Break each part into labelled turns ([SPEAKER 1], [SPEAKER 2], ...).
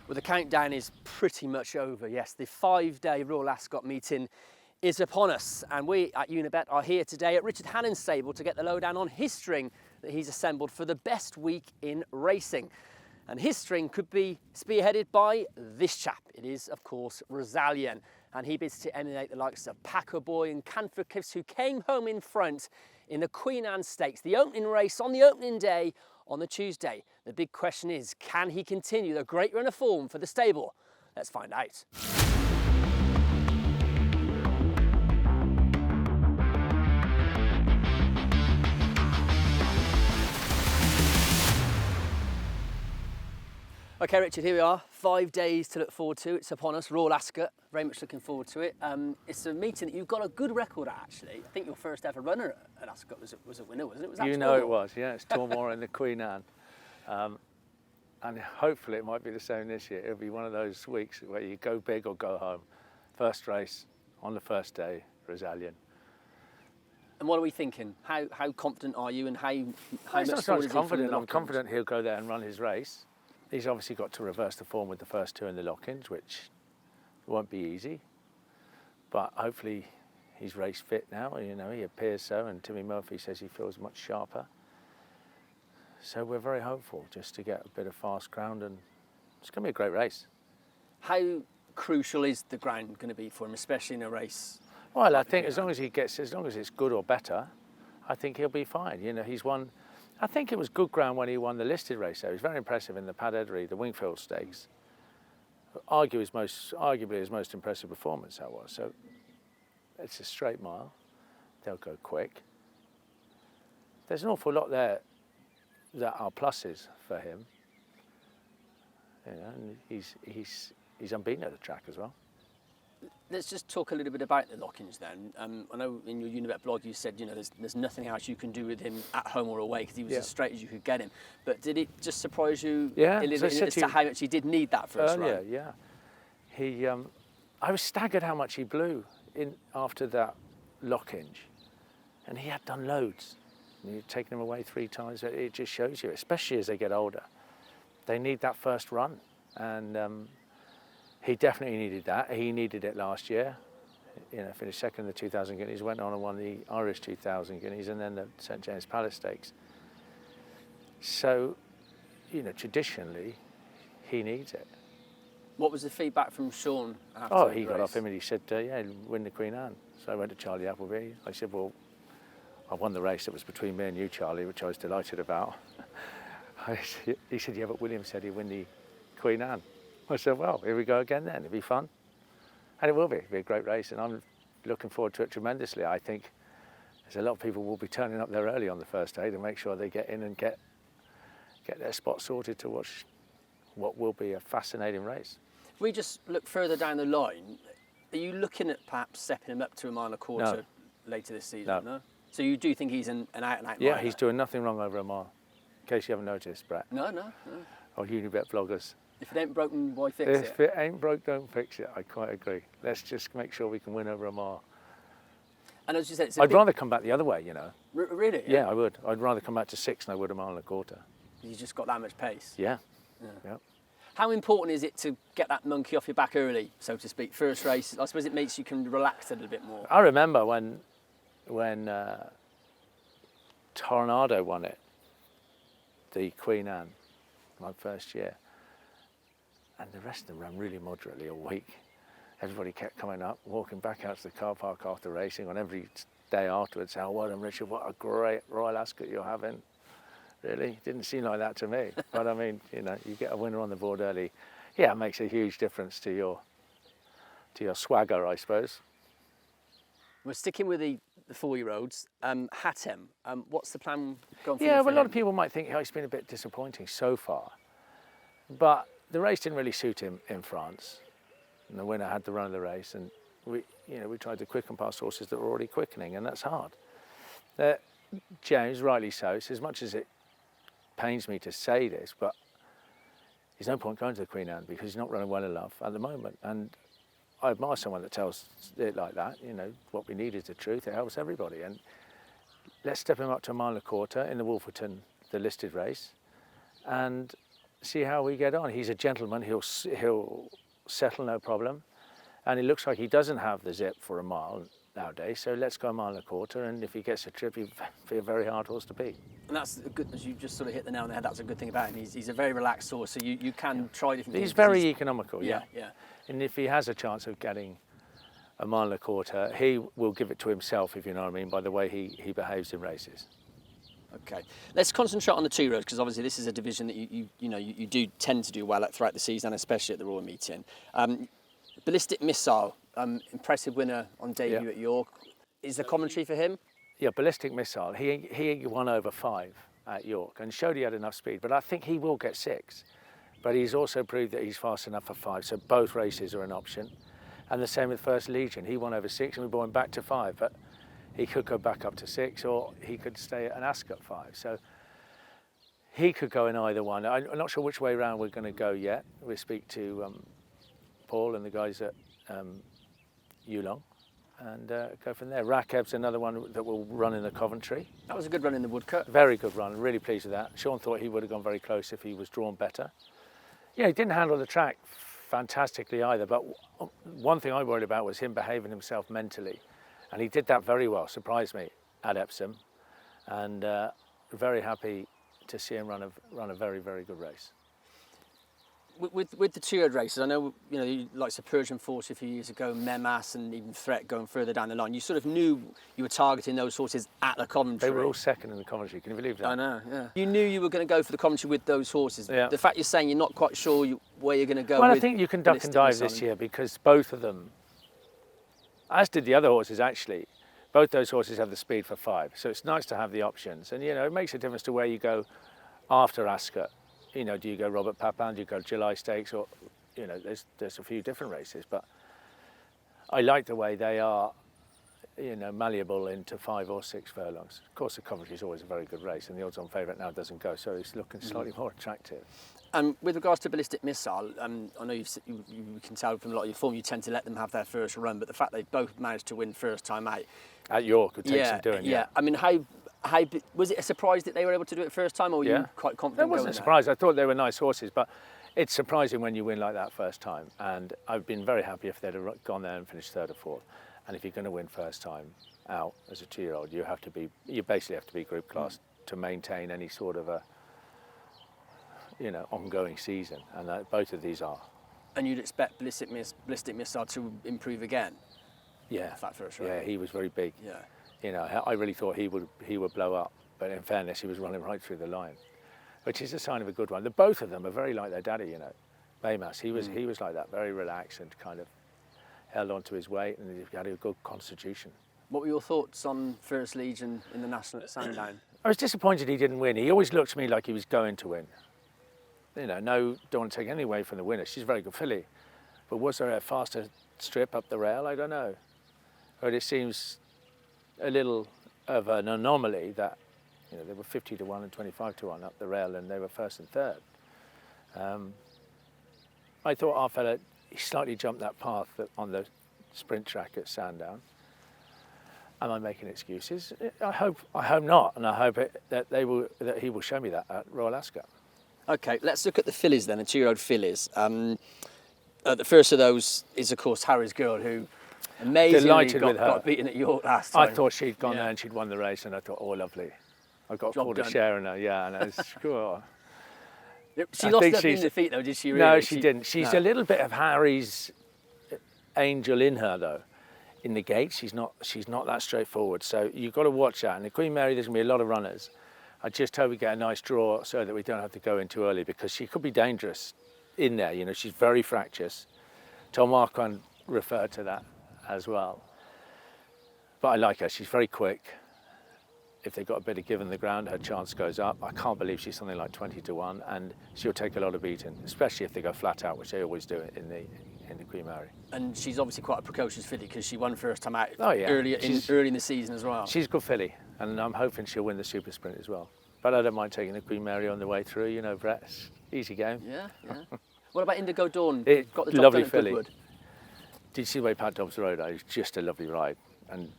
[SPEAKER 1] Well, the countdown is pretty much over, yes. The 5-day Royal Ascot meeting is upon us, and we at Unibet are here today at Richard Hannon's stable to get the lowdown on his string that he's assembled for the best week in racing. And his string could be spearheaded by this chap. It is, of course, Rosallion, and he bids to emulate the likes of Packer Boy and Canford Cliffs, who came home in front in the Queen Anne Stakes, the opening race on the opening day on the Tuesday. The big question is, can he continue the great run of form for the stable? Let's find out. Okay, Richard, here we are. 5 days to look forward to. It's upon us, Royal Ascot. Very much looking forward to it. It's a meeting that you've got a good record at, actually. I think your first ever runner at Ascot was a winner, wasn't it? Was that
[SPEAKER 2] you know it was, yeah. It's Tormore in the Queen Anne. And hopefully it might be the same this year. It'll be one of those weeks where you go big or go home. First race on the first day, Rosallion.
[SPEAKER 1] And what are we thinking? How confident are you, and how much
[SPEAKER 2] forward is confident? I'm confident he'll go there and run his race. He's obviously got to reverse the form with the first two in the lock-ins, which won't be easy. But hopefully he's race fit now. You know, he appears so, and Timmy Murphy says he feels much sharper. So we're very hopeful just to get a bit of fast ground, and it's going to be a great race.
[SPEAKER 1] How crucial is the ground going to be for him, especially in a race?
[SPEAKER 2] Well, I think as long as it's good or better, I think he'll be fine. You know, he's won. I think it was good ground when he won the listed race. He was very impressive in the Pad Edery, the Wingfield Stakes. Arguably his most impressive performance, that was. So it's a straight mile. They'll go quick. There's an awful lot there that are pluses for him. You know, and he's unbeaten at the track as well.
[SPEAKER 1] Let's just talk a little bit about the lock-ins then. I know in your Unibet blog you said, you know, there's nothing else you can do with him at home or away because he was as straight as you could get him. But did it just surprise you a little bit as to how much he did need that first run?
[SPEAKER 2] Yeah. I was staggered how much he blew in after that lock-inge, and he had done loads. You've taken him away 3 times. It just shows you, especially as they get older, they need that first run, and he definitely needed that. He needed it last year. You know, finished second in the 2,000 guineas, went on and won the Irish 2,000 guineas, and then the St James Palace Stakes. So, you know, traditionally, he needs it.
[SPEAKER 1] What was the feedback from Sean after the race?
[SPEAKER 2] He got off him and he said, yeah, win the Queen Anne. So I went to Charlie Appleby. I said, well, I won the race that was between me and you, Charlie, which I was delighted about. He said, yeah, but William said he'd win the Queen Anne. I said, well, here we go again then. It'll be fun. And it will be. It'll be a great race, and I'm looking forward to it tremendously. I think there's a lot of people will be turning up there early on the first day to make sure they get in and get their spot sorted to watch what will be a fascinating race.
[SPEAKER 1] If we just look further down the line, are you looking at perhaps stepping him up to a mile and a quarter later this season? No. So you do think he's an out-and-out
[SPEAKER 2] Yeah,
[SPEAKER 1] mile?
[SPEAKER 2] he's doing nothing wrong over a mile, in case you haven't noticed, Brett.
[SPEAKER 1] No.
[SPEAKER 2] Or Unibet vloggers.
[SPEAKER 1] If it ain't broken, why fix it?
[SPEAKER 2] If it ain't broke, don't fix it. I quite agree. Let's just make sure we can win over a mile.
[SPEAKER 1] And as you said,
[SPEAKER 2] I'd rather come back the other way, you know.
[SPEAKER 1] Really?
[SPEAKER 2] Yeah, I would. I'd rather come back to 6 than I would a mile and a quarter.
[SPEAKER 1] You just got that much pace?
[SPEAKER 2] Yeah.
[SPEAKER 1] How important is it to get that monkey off your back early, so to speak? First race, I suppose it makes you can relax a little bit more.
[SPEAKER 2] I remember when Tornado won it, the Queen Anne, my first year. And the rest of them ran really moderately all week. Everybody kept coming up, walking back out to the car park after racing on every day afterwards, saying, well done, Richard, what a great Royal Ascot you're having. Really? Didn't seem like that to me. But I mean, you know, you get a winner on the board early. Yeah, it makes a huge difference to your swagger, I suppose.
[SPEAKER 1] We're sticking with the 4-year-olds. Haatem, what's the plan going forward?
[SPEAKER 2] Yeah, well, a lot of people might think it's been a bit disappointing so far. But the race didn't really suit him in France. And the winner had the run of the race, and we tried to quicken past horses that were already quickening, and that's hard. James, rightly so, as much as it pains me to say this, but there's no point going to the Queen Anne because he's not running well enough at the moment. And I admire someone that tells it like that. You know, what we need is the truth. It helps everybody. And let's step him up to a mile and a quarter in the Wolverton, the listed race, and see how we get on. He's a gentleman. He'll settle no problem, and it looks like he doesn't have the zip for a mile nowadays. So let's go a mile and a quarter, and if he gets a trip, he'll be a very hard horse to beat.
[SPEAKER 1] And that's good, as you just sort of hit the nail on the head. That's a good thing about him. He's a very relaxed horse, so you can try different things.
[SPEAKER 2] He's very economical, yeah.
[SPEAKER 1] Yeah.
[SPEAKER 2] And if he has a chance of getting a mile and a quarter, he will give it to himself, if you know what I mean, by the way he behaves in races.
[SPEAKER 1] Okay, let's concentrate on the 2-year-olds, because obviously this is a division that you do tend to do well at throughout the season, especially at the Royal Meeting. Ballistic Missile, impressive winner on debut at York. Is the commentary for him?
[SPEAKER 2] Yeah, Ballistic Missile. He won over 5 at York and showed he had enough speed, but I think he will get 6. But he's also proved that he's fast enough for 5, so both races are an option. And the same with First Legion. He won over 6 and we brought him back to 5, but he could go back up to 6 or he could stay at an Ascot 5. So he could go in either one. I'm not sure which way around we're going to go yet. We'll speak to Paul and the guys at Yulong and go from there. Rakeb's another one that will run in the Coventry.
[SPEAKER 1] That was a good run in the Woodcut.
[SPEAKER 2] Very good run, really pleased with that. Sean thought he would have gone very close if he was drawn better. Yeah, he didn't handle the track fantastically either, but one thing I worried about was him behaving himself mentally. And he did that very well, surprised me at Epsom. And very happy to see him run a very, very good race.
[SPEAKER 1] With the 2-year-old races, I know you like the Persian Force a few years ago, Memas and even Threat going further down the line. You sort of knew you were targeting those horses at the Coventry.
[SPEAKER 2] They were all second in the Coventry, can you believe that?
[SPEAKER 1] I know, yeah. You knew you were going to go for the Coventry with those horses.
[SPEAKER 2] Yeah.
[SPEAKER 1] The fact you're saying you're not quite sure where you're going to go.
[SPEAKER 2] Well, I think you can duck and dive this year because both of them, as did the other horses actually, both those horses have the speed for 5. So it's nice to have the options. And, it makes a difference to where you go after Ascot. Do you go Robert Papin, do you go July Stakes, or, there's a few different races. But I like the way they are, malleable into 5 or 6 furlongs. Of course, the Coventry is always a very good race, and the odds-on favourite now doesn't go, so it's looking slightly more attractive.
[SPEAKER 1] And with regards to Ballistic Missile, I know you can tell from a lot of your form you tend to let them have their first run, but the fact they both managed to win first time out
[SPEAKER 2] at York, it takes some doing.
[SPEAKER 1] Yeah. I mean, how was it a surprise that they were able to do it first time, or were you quite confident?
[SPEAKER 2] It wasn't a surprise. I thought they were nice horses, but it's surprising when you win like that first time. And I've been very happy if they'd have gone there and finished 3rd or 4th. And if you're going to win first time out as a 2-year-old, you basically have to be group class to maintain any sort of a ongoing season, and both of these are.
[SPEAKER 1] And you'd expect Ballistic Missile to improve again?
[SPEAKER 2] Yeah.
[SPEAKER 1] That first run.
[SPEAKER 2] Yeah, he was very big.
[SPEAKER 1] Yeah.
[SPEAKER 2] I really thought he would blow up, but in fairness, he was running right through the line, which is a sign of a good one. Both of them are very like their daddy, Baymas, he was like that, very relaxed and kind of held on to his weight, and he had a good constitution.
[SPEAKER 1] What were your thoughts on First Legion in the National at Sandown?
[SPEAKER 2] I was disappointed he didn't win. He always looked to me like he was going to win. Don't want to take any away from the winner. She's a very good filly. But was there a faster strip up the rail? I don't know. But it seems a little of an anomaly that, they were 50 to 1 and 25 to 1 up the rail and they were 1st and 3rd. I thought our fella, he slightly jumped that path on the sprint track at Sandown. Am I making excuses? I hope not, and I hope that he will show me that at Royal Ascot. Okay,
[SPEAKER 1] let's look at the fillies then, the 2-year-old fillies. The first of those is, of course, Harry's Girl, who amazingly got beaten at York last time.
[SPEAKER 2] I thought she'd gone there and she'd won the race, and I thought, oh, lovely. I got a quarter share in her, and I was cool.
[SPEAKER 1] She lost that in defeat, though, did she really?
[SPEAKER 2] No, she didn't. She's a little bit of Harry's angel in her, though. In the gate, she's not that straightforward. So you've got to watch that. And the Queen Mary, there's going to be a lot of runners. I just hope we get a nice draw so that we don't have to go in too early, because she could be dangerous in there. She's very fractious. Tom Marquand referred to that as well. But I like her. She's very quick. If they've got a bit of give in the ground, her chance goes up. I can't believe she's something like 20 to 1, and she'll take a lot of beating, especially if they go flat out, which they always do in the Queen Mary.
[SPEAKER 1] And she's obviously quite a precocious filly, because she won first time out
[SPEAKER 2] early
[SPEAKER 1] in the season as well.
[SPEAKER 2] She's a good filly, and I'm hoping she'll win the super sprint as well. But I don't mind taking the Queen Mary on the way through. Brett, easy game.
[SPEAKER 1] Yeah. What about Indigo Dawn?
[SPEAKER 2] Got the lovely filly. Did you see the way Pat Dobbs rode? It was just a lovely ride, and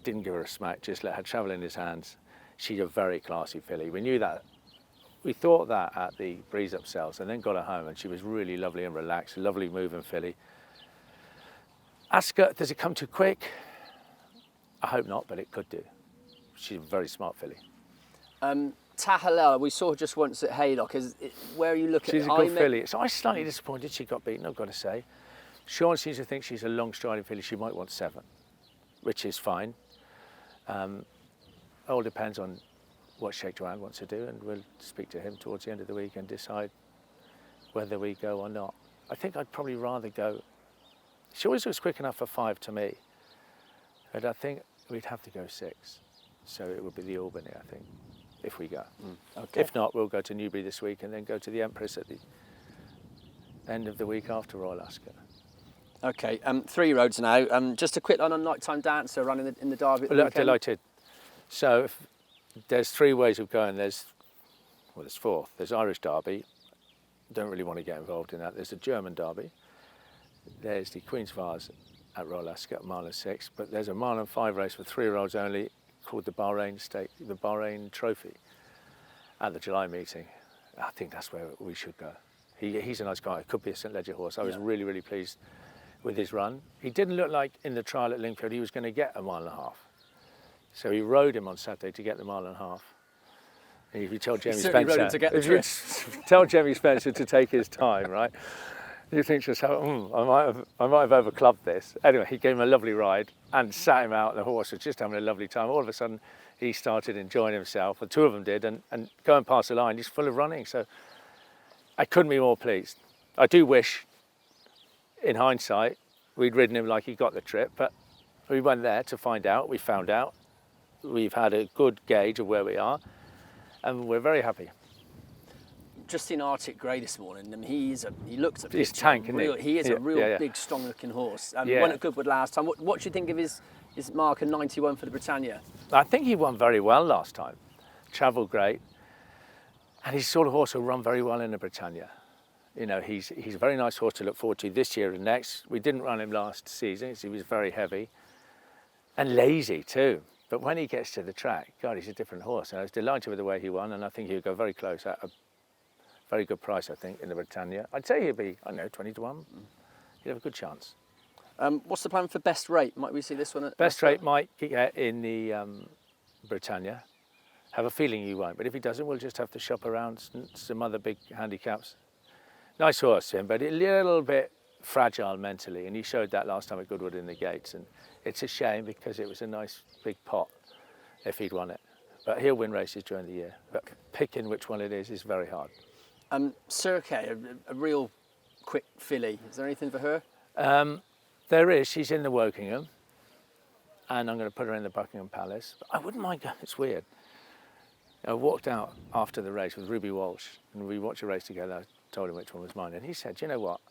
[SPEAKER 2] didn't give her a smack, just let her travel in his hands. She's a very classy filly. We knew that we thought that at the Breeze Up sales, and then got her home, and she was really lovely and relaxed, a lovely moving filly. Ascot, does it come too quick? I hope not, but it could do. She's a very smart filly.
[SPEAKER 1] Tahalel, we saw her just once at Haylock. Where are you looking?
[SPEAKER 2] She's a good filly. So I was slightly disappointed she got beaten, I've got to say. Sean seems to think she's a long striding filly. She might want 7, which is fine. All depends on what Sheikh Joanne wants to do, and we'll speak to him towards the end of the week and decide whether we go or not. I think I'd probably rather go. She always looks quick enough for 5 to me, but I think we'd have to go 6. So it would be the Albany, I think, if we go.
[SPEAKER 1] Okay.
[SPEAKER 2] If not, we'll go to Newbury this week and then go to the Empress at the end of the week after Royal Ascot.
[SPEAKER 1] Okay, 3 roads now. Just a quick line on Nighttime Dancer running in the Derby.
[SPEAKER 2] Well, delighted. So there's 3 ways of going. There's 4. There's Irish Derby. Don't really want to get involved in that. There's the German Derby. There's the Queen's Vase at Royal Ascot, 1.6 miles. But there's a 1.5 mile race for 3-year-olds only, called the Bahrain Trophy, at the July meeting. I think that's where we should go. He's a nice guy. It could be a St Leger horse. I was really, really pleased with his run. He didn't look like in the trial at Lingfield he was going to get a 1.5 miles. So he rode him on Saturday to get the 1.5 miles. And if you tell Jamie Spencer, tell Jamie Spencer to take his time, right? You think to yourself, I might have overclubbed this. Anyway, he gave him a lovely ride and sat him out. The horse was just having a lovely time. All of a sudden, he started enjoying himself. The 2 of them did, and going past the line, he's full of running. So I couldn't be more pleased. I do wish, in hindsight, we'd ridden him like he got the trip, but we went there to find out. We found out. We've had a good gauge of where we are, and we're very happy.
[SPEAKER 1] Just seen Arctic Grey this morning, and he looks a bit.
[SPEAKER 2] He's tank, isn't he?
[SPEAKER 1] He is a real big, strong-looking horse. Won at Goodwood last time. What do you think of his mark of 91 for the Britannia?
[SPEAKER 2] I think he won very well last time. Travelled great, and he's the sort of horse who'll run very well in the Britannia. You know, he's a very nice horse to look forward to this year and next. We didn't run him last season, so he was very heavy and lazy too. But when he gets to the track, God, he's a different horse. And I was delighted with the way he won, and I think he'll go very close at a very good price, I think, in the Britannia. I'd say he'll be, 20 to 1. He'd have a good chance.
[SPEAKER 1] What's the plan for best rate? Might we see this one at
[SPEAKER 2] Best rate might get in the Britannia. Have a feeling he won't, but if he doesn't, we'll just have to shop around some other big handicaps. Nice horse, him, but a little bit fragile mentally, and he showed that last time at Goodwood in the gates, and it's a shame because it was a nice big pot if he'd won it. But he'll win races during the year, but picking which one it is very hard.
[SPEAKER 1] Cirque, a real quick filly. Is there anything for her?
[SPEAKER 2] There is. She's in the Wokingham, and I'm going to put her in the Buckingham Palace. But I wouldn't mind going. It's weird. I walked out after the race with Ruby Walsh, and we watched a race together. I told him which one was mine, and he said, you know what,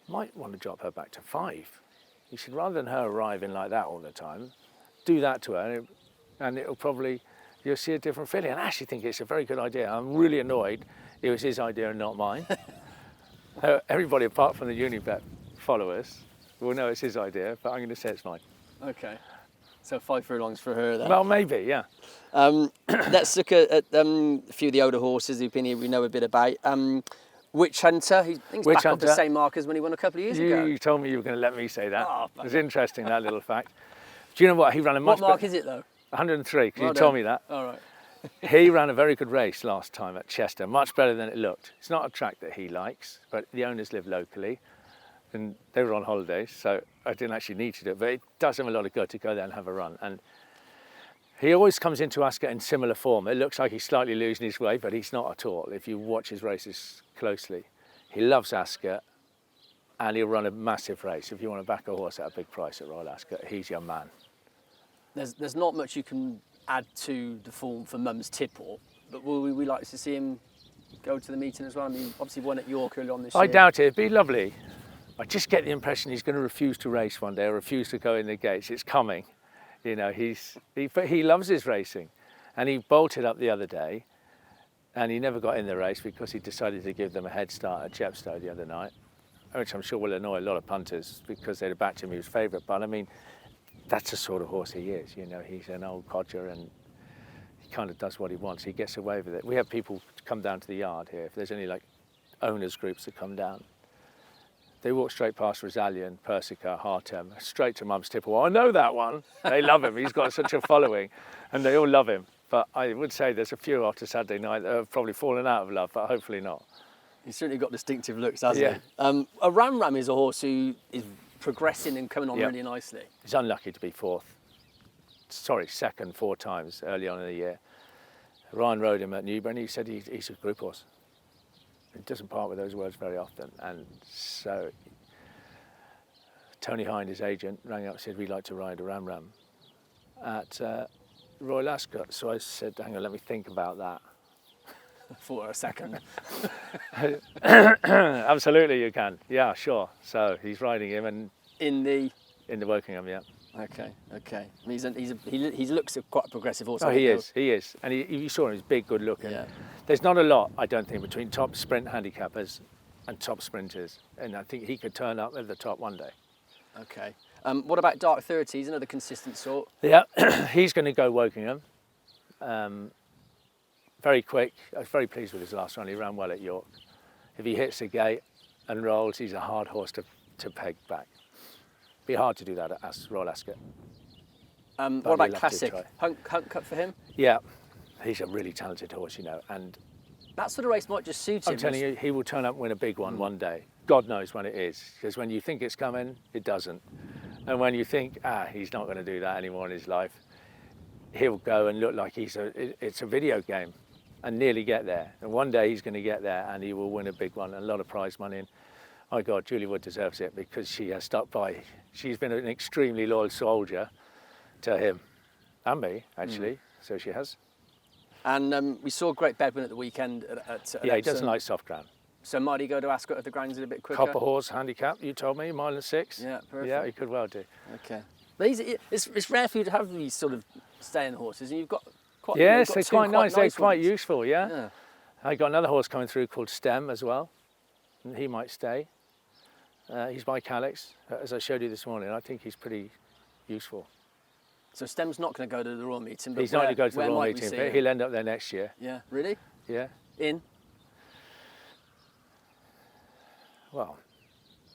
[SPEAKER 2] you might want to drop her back to 5. He said, rather than her arriving like that all the time, do that to her, and it'll probably, you'll see a different filly. And I actually think it's a very good idea. I'm really annoyed it was his idea and not mine. Everybody apart from the Unibet followers will know it's his idea, but I'm going to say it's mine. Okay.
[SPEAKER 1] So 5 furlongs for her then?
[SPEAKER 2] Well, maybe, yeah.
[SPEAKER 1] Let's look at a few of the older horses who've been here we know a bit about. Witch Hunter, he's back up the same mark as when he won a couple of years ago.
[SPEAKER 2] You told me you were going to let me say that. Oh, it was interesting, that little fact. Do you know what? He ran a much...
[SPEAKER 1] What mark is it, though?
[SPEAKER 2] 103, because you told me that.
[SPEAKER 1] All right.
[SPEAKER 2] He ran a very good race last time at Chester, much better than it looked. It's not a track that he likes, but the owners live locally, and they were on holidays, so I didn't actually need to do it, but it does him a lot of good to go there and have a run. And he always comes into Ascot in similar form. It looks like he's slightly losing his way, but he's not at all. If you watch his races closely, he loves Ascot, and he'll run a massive race. If you want to back a horse at a big price at Royal Ascot, he's your man.
[SPEAKER 1] There's not much you can add to the form for Mum's Tipple, but will we like to see him go to the meeting as well? I mean, obviously won at York early on this year.
[SPEAKER 2] I doubt it. It'd be lovely. I just get the impression he's going to refuse to race one day, or refuse to go in the gates. It's coming. You know, but he loves his racing, and he bolted up the other day, and he never got in the race because he decided to give them a head start at Chepstow the other night, which I'm sure will annoy a lot of punters because they'd have backed him, he was favourite. But I mean, that's the sort of horse he is. You know, he's an old codger, and he kind of does what he wants. He gets away with it. We have people come down to the yard here, if there's any like owners groups that come down, they walk straight past Rosallion, Persica, Haatem, straight to Mum's Tipple. I know that one. They love him. He's got such a following, and they all love him. But I would say there's a few after Saturday night that have probably fallen out of love, but hopefully not.
[SPEAKER 1] He's certainly got distinctive looks, hasn't he? A Ram Ram is a horse who is progressing and coming on really nicely.
[SPEAKER 2] He's unlucky to be second 4 times early on in the year. Ryan rode him at Newbury and he said he's a group horse. He doesn't part with those words very often. And so Tony Hind, his agent, rang up and said, we'd like to ride a Ram Ram at Royal Ascot. So I said, hang on, let me think about that.
[SPEAKER 1] For a second.
[SPEAKER 2] Absolutely you can. Yeah, sure. So he's riding him and
[SPEAKER 1] in the
[SPEAKER 2] Wokingham, yeah.
[SPEAKER 1] Okay. I mean, he looks quite a progressive horse.
[SPEAKER 2] Oh, he is. And you saw him, he's big, good looking.
[SPEAKER 1] Yeah.
[SPEAKER 2] There's not a lot, I don't think, between top sprint handicappers and top sprinters. And I think he could turn up at the top one day.
[SPEAKER 1] Okay. What about Dark 30? He's another consistent sort.
[SPEAKER 2] Yeah, he's going to go Wokingham. Very quick. I was very pleased with his last run. He ran well at York. If he hits the gate and rolls, he's a hard horse to peg back. Be hard to do that at Royal Ascot.
[SPEAKER 1] What about Classic? Hunt Cup for him?
[SPEAKER 2] Yeah, he's a really talented horse, and
[SPEAKER 1] that sort of race might just suit him.
[SPEAKER 2] I'm telling you, he will turn up and win a big one one day. God knows when it is, because when you think it's coming, it doesn't. And when you think, he's not going to do that anymore in his life, he'll go and look like it's a video game and nearly get there. And one day he's going to get there and he will win a big one, and a lot of prize money. And my God, Julie Wood deserves it because she has stuck by. She's been an extremely loyal soldier to him and me, actually. So she has.
[SPEAKER 1] And we saw Great Bedwin at the weekend at
[SPEAKER 2] he doesn't like soft ground.
[SPEAKER 1] So might he go to Ascot if the ground's a bit quicker?
[SPEAKER 2] Copper horse handicap, you told me, 1.6 miles.
[SPEAKER 1] Yeah, perfect.
[SPEAKER 2] Yeah, he could well do.
[SPEAKER 1] Okay. But it's rare for you to have these sort of staying horses, and you've got quite.
[SPEAKER 2] Yes,
[SPEAKER 1] you've got
[SPEAKER 2] they're quite nice. They're quite
[SPEAKER 1] ones.
[SPEAKER 2] useful. Yeah. I got another horse coming through called Stem as well, and he might stay. He's by Calix, as I showed you this morning. I think he's pretty useful.
[SPEAKER 1] So Stem's not going to go to the Royal Meeting. But
[SPEAKER 2] he's not going to go to the Royal Meeting, but he'll end up there next year.
[SPEAKER 1] Yeah. Really?
[SPEAKER 2] Yeah. Well,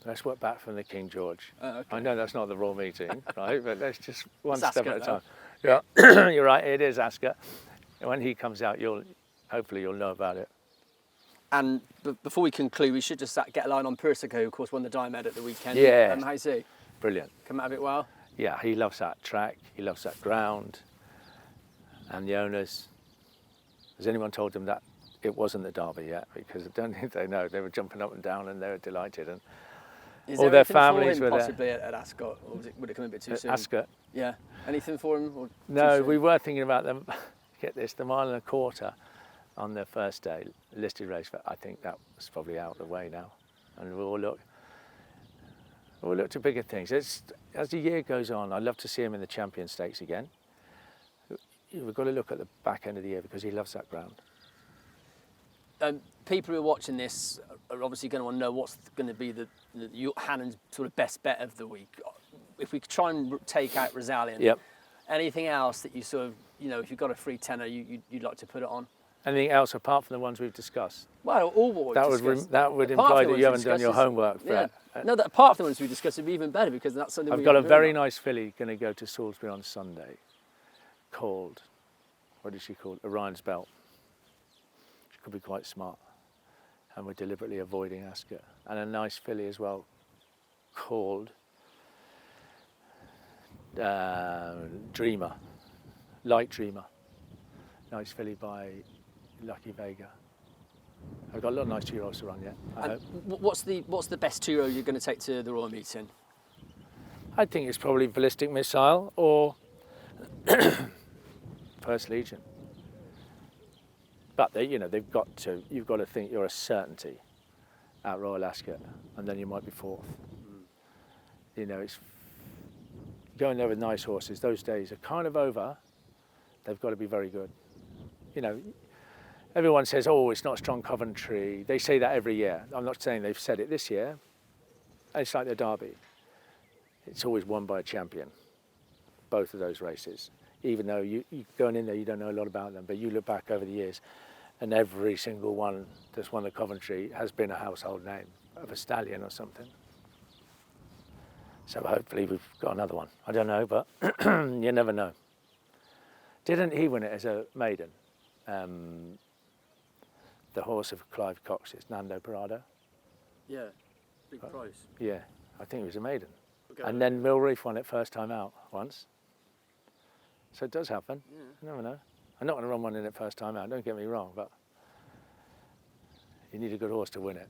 [SPEAKER 2] let's work back from the King George.
[SPEAKER 1] Okay.
[SPEAKER 2] I know that's not the Royal Meeting, right? But let's just one
[SPEAKER 1] It's
[SPEAKER 2] step
[SPEAKER 1] Ascot,
[SPEAKER 2] at a time. Yeah, you're right. It is Ascot. And when he comes out, hopefully you'll know about it.
[SPEAKER 1] And before we conclude, we should just get a line on Persico, who of course won the Diomed at the weekend.
[SPEAKER 2] Yeah.
[SPEAKER 1] How's he?
[SPEAKER 2] Brilliant.
[SPEAKER 1] Come out of it well?
[SPEAKER 2] Yeah, he loves that track. He loves that ground. And the owners. Has anyone told them that it wasn't the Derby yet? Because I don't think they know. They were jumping up and down and they were delighted. And
[SPEAKER 1] is
[SPEAKER 2] all
[SPEAKER 1] there
[SPEAKER 2] their families were
[SPEAKER 1] possibly at Ascot, or would it come a bit too soon?
[SPEAKER 2] Ascot.
[SPEAKER 1] Yeah. Anything for him? Or
[SPEAKER 2] no, we were thinking about them. Get this, the 1.25 miles on their first day listed race. But I think that was probably out of the way now, and we'll look to bigger things. As the year goes on, I'd love to see him in the Champion Stakes again. We've got to look at the back end of the year because he loves that ground.
[SPEAKER 1] People who are watching this are obviously going to want to know what's going to be the Hannon's sort of best bet of the week. If we try and take out Rosallion,
[SPEAKER 2] Yep.
[SPEAKER 1] Anything else that you sort of, if you've got a free tenner, you'd like to put it on?
[SPEAKER 2] Anything else apart from the ones we've discussed?
[SPEAKER 1] Well, all what we've discussed.
[SPEAKER 2] That would
[SPEAKER 1] Apart
[SPEAKER 2] imply
[SPEAKER 1] from the
[SPEAKER 2] that you
[SPEAKER 1] ones
[SPEAKER 2] haven't done your
[SPEAKER 1] discussed
[SPEAKER 2] homework.
[SPEAKER 1] Yeah.
[SPEAKER 2] But,
[SPEAKER 1] No, that apart from the ones we discussed, it'd be even better because that's something
[SPEAKER 2] I've
[SPEAKER 1] we
[SPEAKER 2] got a
[SPEAKER 1] haven't
[SPEAKER 2] very
[SPEAKER 1] heard about.
[SPEAKER 2] nice filly going to go to Salisbury on Sunday called, what is she called? Orion's Belt. She could be quite smart. And we're deliberately avoiding Ascot. And a nice filly as well called Dreamer, Light Dreamer. Nice filly by Lucky Vega. I've got a lot of nice 2-year-olds to run yet, I hope.
[SPEAKER 1] What's the best 2-year-old you're going to take to the Royal Meeting?
[SPEAKER 2] I think it's probably Ballistic Missile or First Legion. But you've got to think you're a certainty at Royal Ascot, and then you might be fourth. It's going there with nice horses. Those days are kind of over. They've got to be very good. Everyone says, "Oh, it's not strong Coventry." They say that every year. I'm not saying they've said it this year. It's like the Derby. It's always won by a champion. Both of those races, even though you going in there, you don't know a lot about them, but you look back over the years. And every single one that's won the Coventry has been a household name of a stallion or something. So hopefully we've got another one. I don't know, but you never know. Didn't he win it as a maiden? The horse of Clive Cox's, Nando Parado.
[SPEAKER 1] Yeah, big price.
[SPEAKER 2] Yeah, I think he was a maiden.
[SPEAKER 1] Okay.
[SPEAKER 2] And then Mill Reef won it first time out once. So it does happen.
[SPEAKER 1] Yeah.
[SPEAKER 2] You never know. I'm not going to run one in it first time out, don't get me wrong, but you need a good horse to win it.